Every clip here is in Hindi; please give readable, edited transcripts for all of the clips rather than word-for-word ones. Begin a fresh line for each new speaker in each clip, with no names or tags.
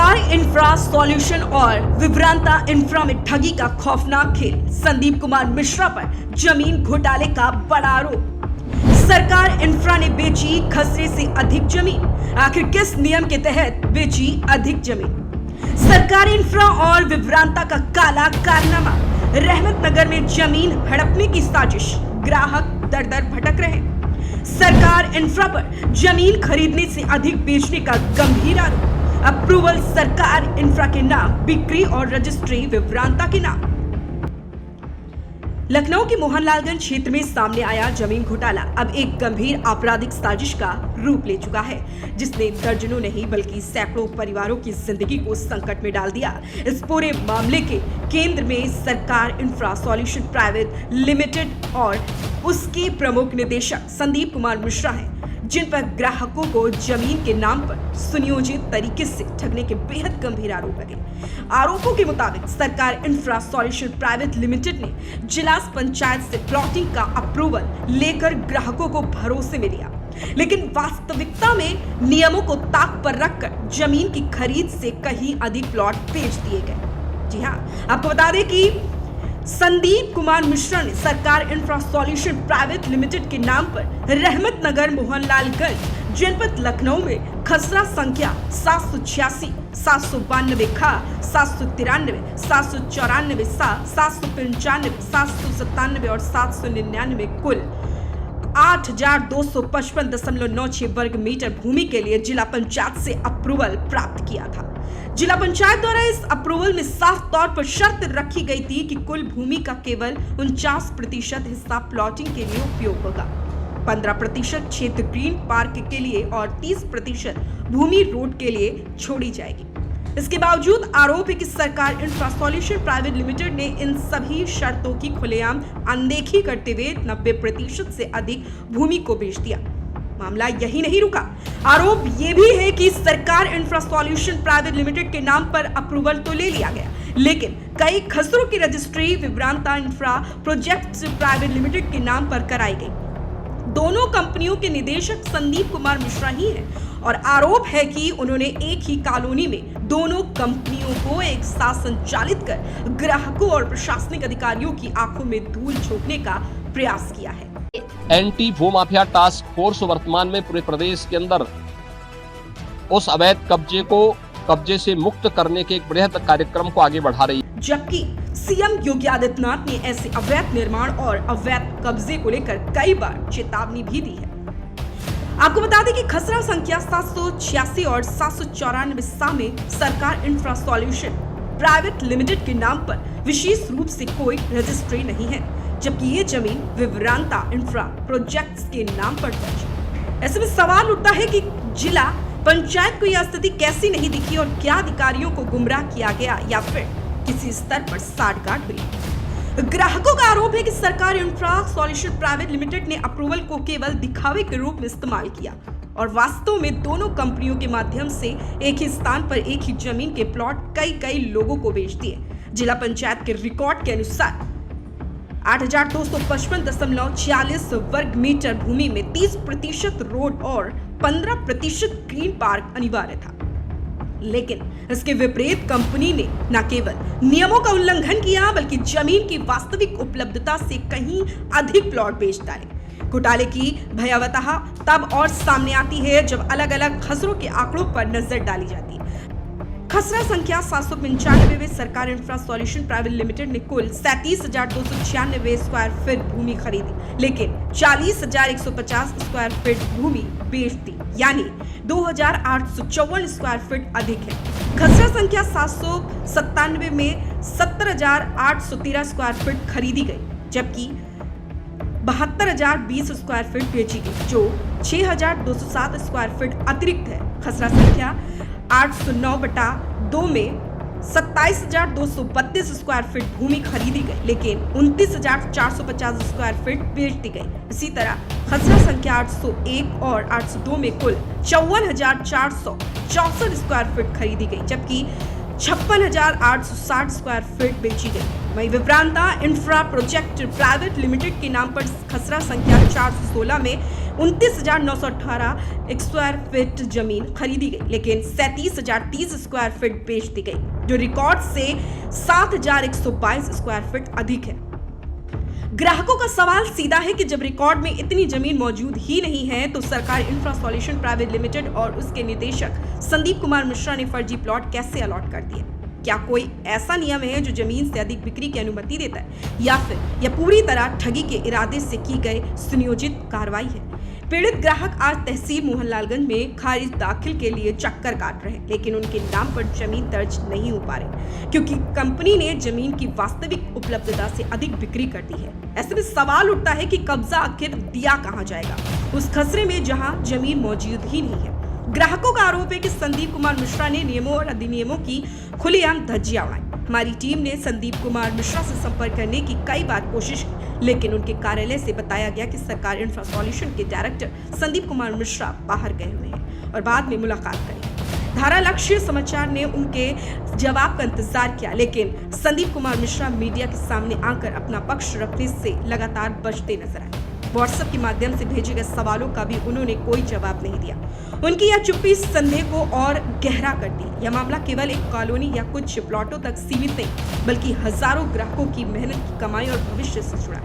सरकार इंफ्रा सॉल्यूशन और विभ्रांता इंफ्रा में ठगी का खौफनाक खेल। संदीप कुमार मिश्रा पर जमीन घोटाले का बड़ा आरोप। सरकार इंफ्रा ने बेची खसरे से अधिक जमीन। आखिर किस नियम के तहत बेची अधिक जमीन? सरकार इंफ्रा और विभ्रांता का काला कारनामा। रहमत नगर में जमीन हड़पने की साजिश। ग्राहक दर दर भटक रहे। सरकार इंफ्रा पर जमीन खरीदने से अधिक बेचने का गंभीर आरोप। अप्रूवल सरकार इंफ्रा के नाम, बिक्री और रजिस्ट्री विभ्रांता के नाम। लखनऊ के मोहनलालगंज क्षेत्र में सामने आया जमीन घोटाला अब एक गंभीर आपराधिक साजिश का रूप ले चुका है, जिसने दर्जनों नहीं बल्कि सैकड़ों परिवारों की जिंदगी को संकट में डाल दिया। इस पूरे मामले के केंद्र में सरकार इंफ्रा सॉल्यूशन प्राइवेट लिमिटेड और उसके प्रमुख निदेशक संदीप कुमार मिश्रा हैं, जिन पर ग्राहकों को जमीन के नाम पर सुनियोजित तरीके से ठगने के बेहद गंभीर आरोप लगे। आरोपों के मुताबिक सरकार इंफ्रा सॉल्यूशन प्राइवेट लिमिटेड ने जिला पंचायत से प्लॉटिंग का अप्रूवल लेकर ग्राहकों को भरोसे में लिया, लेकिन वास्तविकता में नियमों को ताक पर रखकर जमीन की खरीद से कहीं अधिक प्लॉट बेच दिए गए। जी हाँ, आपको बता दें कि संदीप कुमार मिश्रा ने सरकार इंफ्रा सॉल्यूशन प्राइवेट लिमिटेड के नाम पर रहमत नगर मोहनलालगंज जनपद लखनऊ में खसरा संख्या 786, 792 खा, 793, 794 सा, 795, 797 और 799 कुल 8,255.96 वर्ग मीटर भूमि के लिए जिला पंचायत से अप्रूवल प्राप्त किया था। जिला पंचायत द्वारा इस अप्रूवल में साफ तौर पर शर्त रखी गई थी कि कुल भूमि का केवल 49% हिस्सा प्लॉटिंग के लिए उपयोग होगा, 15% क्षेत्र ग्रीन पार्क के लिए और 30% भूमि रोड के लिए छोड़ी जाएगी। इसके बावजूद आरोप है कि सरकार इंफ्रा सॉल्यूशन प्राइवेट लिमिटेड ने इन सभी शर्तों की खुलेआम अनदेखी करते हुए 90% से अधिक भूमि को बेच दिया। मामला यही नहीं रुका, आरोप ये भी है कि सरकार इंफ्रा सॉल्यूशन प्राइवेट लिमिटेड के नाम पर अप्रूवल तो ले लिया गया, लेकिन कई खसरों की registry Vibhranta infra projects private limited के नाम पर कराई गई। दोनों कंपनियों के निदेशक संदीप कुमार मिश्रा ही हैं और आरोप है कि उन्होंने एक ही कॉलोनी में दोनों कंपनियों को एक साथ संचालित कर ग्राहकों और प्रशासनिक अधिकारियों की आंखों में धूल झोंकने का प्रयास किया है।
एंटी भूमाफिया टास्क फोर्स वर्तमान में पूरे प्रदेश के अंदर उस अवैध कब्जे से मुक्त करने के एक बृहद कार्यक्रम को आगे बढ़ा रही है,
जबकि सीएम योगी आदित्यनाथ ने ऐसे अवैध निर्माण और अवैध कब्जे को लेकर कई बार चेतावनी भी दी है। आपको बता दें कि खसरा संख्या 786 और 794 सा में सरकार इंफ्रा सॉल्यूशन प्राइवेट लिमिटेड के नाम पर विशेष रूप से कोई रजिस्ट्री नहीं है, जबकि ये जमीन विभ्रांता इंफ्रा प्रोजेक्ट्स के नाम पर दर्ज है। ऐसे में सवाल उठता है कि जिला पंचायत को यह स्थिति कैसी नहीं दिखी और क्या अधिकारियों को गुमराह किया गया या फिर किसी स्तर पर साठगांठ हुई। ग्राहकों का आरोप है कि सरकार इंफ्रा सॉल्यूशन प्राइवेट लिमिटेड ने अप्रूवल को केवल दिखावे के रूप में इस्तेमाल किया और वास्तव में दोनों कंपनियों के माध्यम से एक ही स्थान पर एक ही जमीन के प्लॉट कई लोगों को बेच दिए। जिला पंचायत के रिकॉर्ड के अनुसार 8,255.46 वर्ग मीटर भूमि में 30% रोड और 15% ग्रीन पार्क अनिवार्य था, लेकिन इसके विपरीत कंपनी ने न केवल नियमों का उल्लंघन किया बल्कि जमीन की वास्तविक उपलब्धता से कहीं अधिक प्लॉट बेच डाले। घोटाले की भयावहता तब और सामने आती है जब अलग अलग खसरों के आंकड़ों पर नजर डाली जाती है। खसरा संख्या 795 में सरकार इंफ्रा सॉल्यूशन प्राइवेट लिमिटेड ने कुल 37,296 स्क्वायर फीट भूमि खरीदी, लेकिन 40,150 स्क्वायर फीट भूमि बेच दी, यानी 2,854 स्क्वायर फीट अधिक है। खसरा संख्या 797 में 70,813 स्क्वायर फीट खरीदी गई, जबकि 72,020 स्क्वायर फीट बेची गई, जो 6,207 स्क्वायर फीट अतिरिक्त है। खसरा संख्या 809/2 में 27,232 स्क्वायर फीट भूमि खरीदी गई, लेकिन 29,450 स्क्वायर फीट बेच दी गई। इसी तरह खसरा संख्या 801 और 802 में कुल 54,464 स्क्वायर फीट खरीदी गई, जबकि 56,860 स्क्वायर फीट बेची गई। वहीं विभ्रांता इंफ्रा प्रोजेक्ट प्राइवेट लिमिटेड के नाम पर खसरा संख्या 416 में 29,918 स्क्वायर फीट जमीन खरीदी गई, लेकिन 37,030 स्क्वायर फीट बेच दी गई, जो रिकॉर्ड से 7,122 स्क्वायर फीट अधिक है। ग्राहकों का सवाल सीधा है कि जब रिकॉर्ड में इतनी जमीन मौजूद ही नहीं है तो सरकार इंफ्रा सॉल्यूशन प्राइवेट लिमिटेड और उसके निदेशक संदीप कुमार मिश्रा ने फर्जी प्लॉट कैसे अलॉट कर दिए? क्या कोई ऐसा नियम है जो जमीन से अधिक बिक्री की अनुमति देता है, या फिर यह पूरी तरह ठगी के इरादे से की गई सुनियोजित कार्रवाई है? पीड़ित ग्राहक आज तहसील मोहनलालगंज में खारिज दाखिल के लिए चक्कर काट रहे हैं, लेकिन उनके नाम पर जमीन दर्ज नहीं हो पा रही क्योंकि कंपनी ने जमीन की वास्तविक उपलब्धता से अधिक बिक्री कर दी है। ऐसे में सवाल उठता है कि कब्जा आखिर दिया कहां जाएगा उस खसरे में जहां जमीन मौजूद ही नहीं है। ग्राहकों का आरोप है कि संदीप कुमार मिश्रा ने नियमों और अधिनियमों की खुलेआम धज्जियां उड़ाई। हमारी टीम ने संदीप कुमार मिश्रा से संपर्क करने की कई बार कोशिश की, लेकिन उनके कार्यालय से बताया गया कि सरकार इंफ्रा सॉल्यूशन के डायरेक्टर संदीप कुमार मिश्रा बाहर गए हुए हैं और बाद में मुलाकात करेंगे। धारा लक्ष्य समाचार ने उनके जवाब का इंतजार किया, लेकिन संदीप कुमार मिश्रा मीडिया के सामने आकर अपना पक्ष रखने से लगातार बचते नजर आए। व्हाट्सएप के माध्यम से भेजे गए सवालों का भी उन्होंने कोई जवाब नहीं दिया। उनकी यह चुप्पी संदेह को और गहरा कर दी। यह मामला केवल एक कॉलोनी या कुछ प्लॉटों तक सीमित नहीं, बल्कि हजारों ग्राहकों की मेहनत की कमाई और भविष्य से जुड़ा।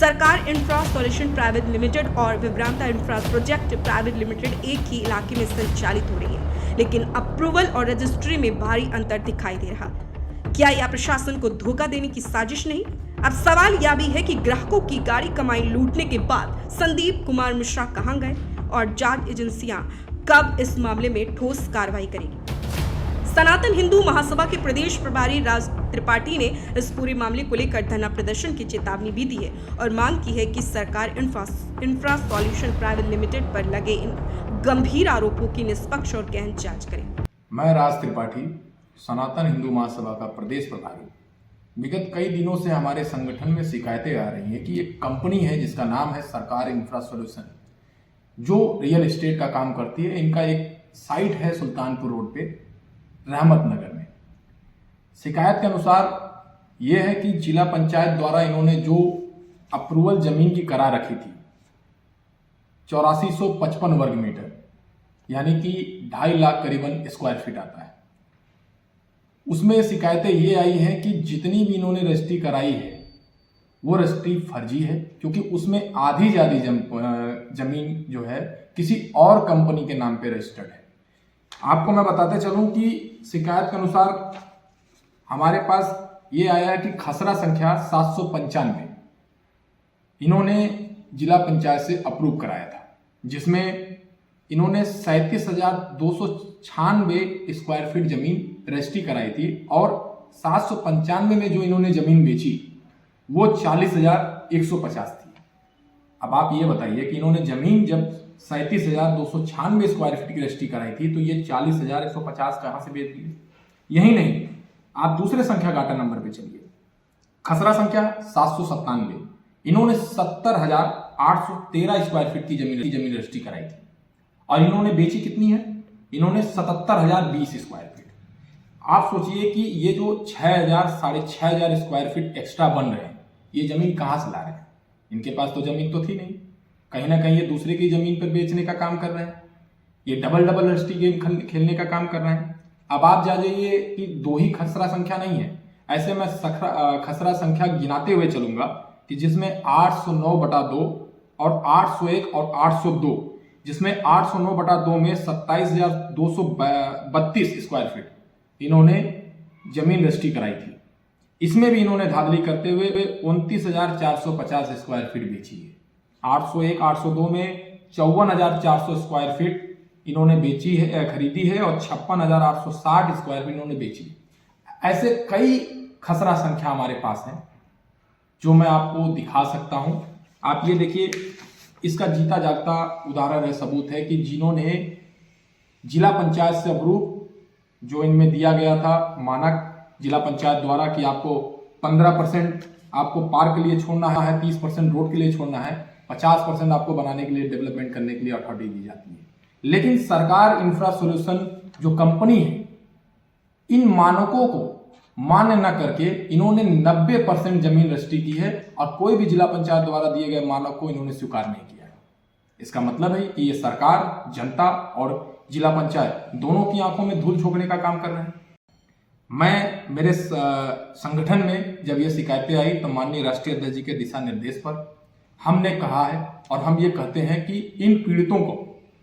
सरकार इंफ्रा सॉल्यूशन प्राइवेट लिमिटेड और विभ्रांता इंफ्रा प्रोजेक्ट प्राइवेट लिमिटेड एक ही इलाके में संचालित हो रही है, लेकिन अप्रूवल और रजिस्ट्री में भारी अंतर दिखाई दे रहा। क्या यह प्रशासन को धोखा देने की साजिश नहीं? अब सवाल यह भी है कि ग्राहकों की गाड़ी कमाई लूटने के बाद संदीप कुमार मिश्रा कहां गए और जांच एजेंसियां कब इस मामले में ठोस कार्रवाई करेगी? सनातन हिंदू महासभा के प्रदेश प्रभारी राज त्रिपाठी ने इस पूरे मामले को लेकर धरना प्रदर्शन की चेतावनी भी दी है और मांग की है कि सरकार इंफ्रा सॉल्यूशन प्राइवेट लिमिटेड पर लगे इन गंभीर आरोपों की निष्पक्ष और गहन जांच करे।
मैं राज त्रिपाठी, सनातन हिंदू महासभा का प्रदेश प्रभारी। विगत कई दिनों से हमारे संगठन में शिकायतें आ रही हैं कि एक कंपनी है जिसका नाम है सरकार इंफ्रा सॉल्यूशन, जो रियल एस्टेट का काम करती है। इनका एक साइट है सुल्तानपुर रोड पे रहमत नगर में। शिकायत के अनुसार यह है कि जिला पंचायत द्वारा इन्होंने जो अप्रूवल जमीन की करा रखी थी 8455 वर्ग मीटर, यानी कि 2.5 लाख करीबन स्क्वायर फीट आता है। उसमें शिकायतें ये आई हैं कि जितनी भी इन्होंने रजिस्ट्री कराई है वो रजिस्ट्री फर्जी है, क्योंकि उसमें आधी ज़्यादा जमीन जो है किसी और कंपनी के नाम पे रजिस्टर्ड है। आपको मैं बताते चलूं कि शिकायत के अनुसार हमारे पास ये आया है कि खसरा संख्या 795 इन्होंने जिला पंचायत से अप्रूव कराया था, जिसमें इन्होंने 37,296 स्क्वायर फीट जमीन रजिस्ट्री कराई थी और 795 में जो इन्होंने जमीन बेची वो 40,150 थी। अब आप ये बताइए कि इन्होंने जमीन जब 37,296 स्क्वायर फीट की रजिस्ट्री कराई थी तो ये 40,150 कहाँ से बेच दिए? यही नहीं, आप दूसरे संख्या गाटा नंबर पे चलिए। खसरा संख्या 797 इन्होंने 70,813 स्क्वायर फीट की जमीन रजिस्ट्री कराई थी और इन्होंने बेची कितनी है? इन्होंने 77,020 स्क्वायर फीट। आप सोचिए कि ये जो 6,000 साढ़े 6,000 स्क्वायर फीट एक्स्ट्रा बन रहे हैं, ये जमीन कहाँ से ला रहे हैं? इनके पास तो जमीन तो थी नहीं, कहीं ना कहीं ये दूसरे की जमीन पर बेचने का काम कर रहे हैं। ये डबल रजिस्ट्री गेम खेलने का काम कर रहे हैं। अब आप जाइए कि दो ही खसरा संख्या नहीं है, ऐसे मैं खसरा संख्या गिनाते हुए चलूंगा कि जिसमें 809/2 और 801 और 802, जिसमें 809/2 में 27,232 स्क्वायर फीट इन्होंने जमीन रजिस्ट्री कराई थी। इसमें भी इन्होंने धांधली करते हुए 29,450 स्क्वायर फीट बेची है। 801 802 में 54,400 स्क्वायर फीट इन्होंने बेची है, खरीदी है और 56,860 स्क्वायर फीट इन्होंने बेची। ऐसे कई खसरा संख्या हमारे पास है जो मैं आपको दिखा सकता हूं। आप ये देखिए, इसका जीता जागता उदाहरण है, सबूत है कि जिन्होंने जिला पंचायत से अप्रूव जो इनमें दिया गया था मानक जिला पंचायत द्वारा कि आपको 15% आपको पार्क के लिए छोड़ना है, 30% रोड के लिए छोड़ना है, 50% आपको बनाने के लिए, डेवलपमेंट करने के लिए अथॉरिटी दी जाती है। लेकिन सरकार इंफ्रा सॉल्यूशन जो कंपनी है, इन मानकों को मान्य न करके इन्होंने 90% जमीन रजिस्ट्री की है और कोई भी जिला पंचायत द्वारा दिए गए मानक को इन्होंने स्वीकार नहीं किया है। इसका मतलब है कि ये सरकार, जनता और जिला पंचायत दोनों की आंखों में धूल झोंकने का काम कर रहे हैं। मैं मेरे संगठन में जब ये शिकायतें आई तो माननीय राष्ट्रीय अध्यक्ष जी के दिशा निर्देश पर हमने कहा है और हम ये कहते हैं कि इन पीड़ितों को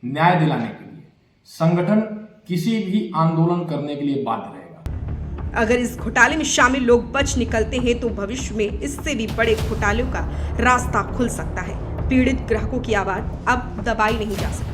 न्याय दिलाने के लिए संगठन किसी भी आंदोलन करने के लिए बाध्य रहेगा।
अगर इस घोटाले में शामिल लोग बच निकलते हैं तो भविष्य में इससे भी बड़े घोटालों का रास्ता खुल सकता है। पीड़ित ग्राहकों की आवाज अब दबाई नहीं जा सकती।